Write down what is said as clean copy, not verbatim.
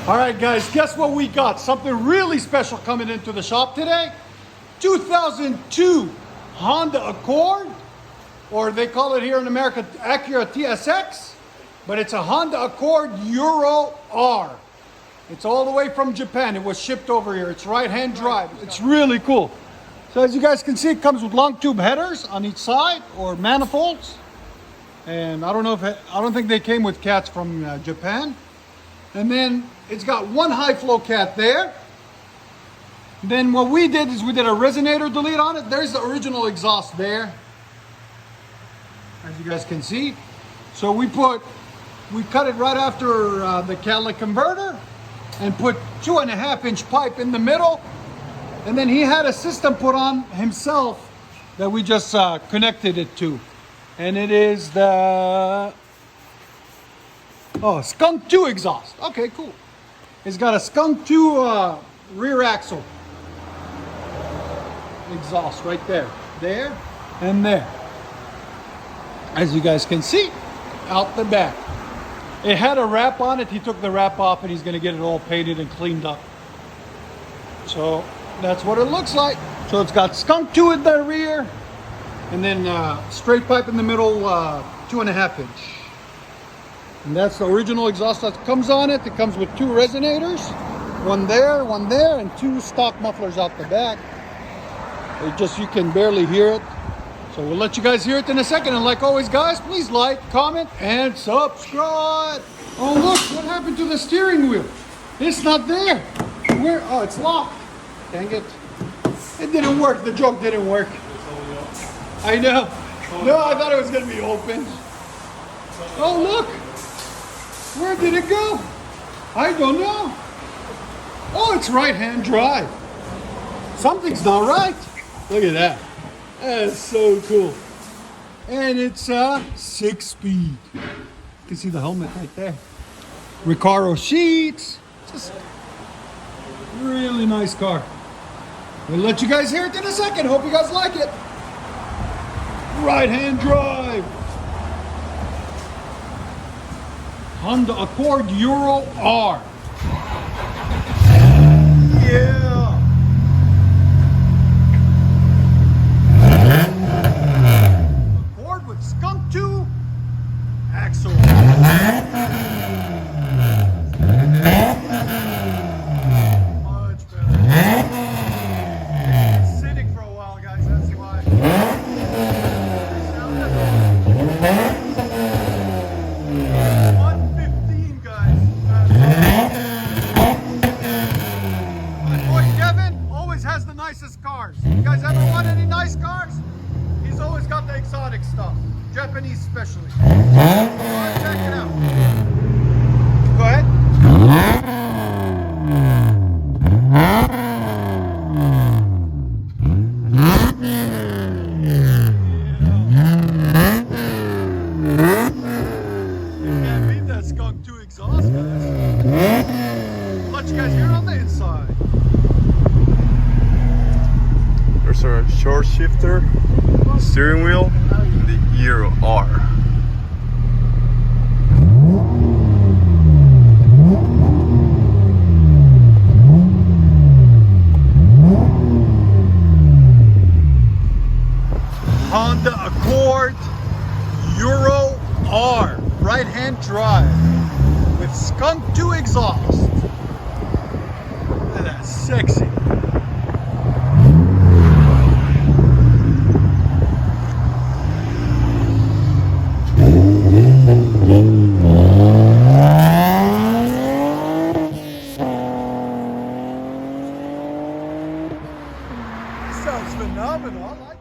All right, guys, guess what we got? Something really special coming into the shop today. 2002 Honda Accord, or they call it here in America Acura TSX, but it's a Honda Accord Euro R. It's all the way from Japan. It was shipped over here. It's right-hand drive. It's really cool. So as you guys can see, it comes with long tube headers on each side or manifolds. And I don't think they came with cats from Japan. And then it's got one high flow cat there. Then what we did is we did a resonator delete on it. There's the original exhaust there, as you guys can see. So we cut it right after the catalytic converter and put 2.5-inch pipe in the middle. And then he had a system put on himself that we just connected it to. And it is the Skunk 2 exhaust. Okay, cool. It's got a Skunk 2 rear axle exhaust right there. There and there. As you guys can see, out the back. It had a wrap on it. He took the wrap off and he's going to get it all painted and cleaned up. So that's what it looks like. So it's got Skunk 2 in the rear and then straight pipe in the middle, 2.5-inch. And that's the original exhaust that comes on it. It comes with 2 resonators, one there, and 2 stock mufflers out the back. You can barely hear it. So we'll let you guys hear it in a second. And like always, guys, please like, comment, and subscribe. Oh, look, what happened to the steering wheel? It's not there. Where? Oh, it's locked. Dang it. It didn't work. The joke didn't work. I know. No, I thought it was going to be open. Oh, look. Where did it go? I don't know. Oh, it's right-hand drive. Something's not right. Look at that. That is so cool. And it's a 6-speed. You can see the helmet right there. Recaro sheets. Just really nice car. We'll let you guys hear it in a second. Hope you guys like it. Right-hand drive. Honda Accord Euro R. Yeah. Accord with Skunk 2 axle. Much better. Sitting for a while, guys. That's why. 115, guys. My boy Kevin always has the nicest cars. You guys ever want any nice cars? He's always got the exotic stuff. Japanese especially. Check it out. Go ahead. Can't beat that Skunk 2 exhaust, guys. Let you guys hear it on the inside. There's a short shifter, steering wheel, and the Euro R. Honda Accord Euro R, right-hand drive with Skunk 2 exhaust. Look at that, sexy. Sounds phenomenal. I like it.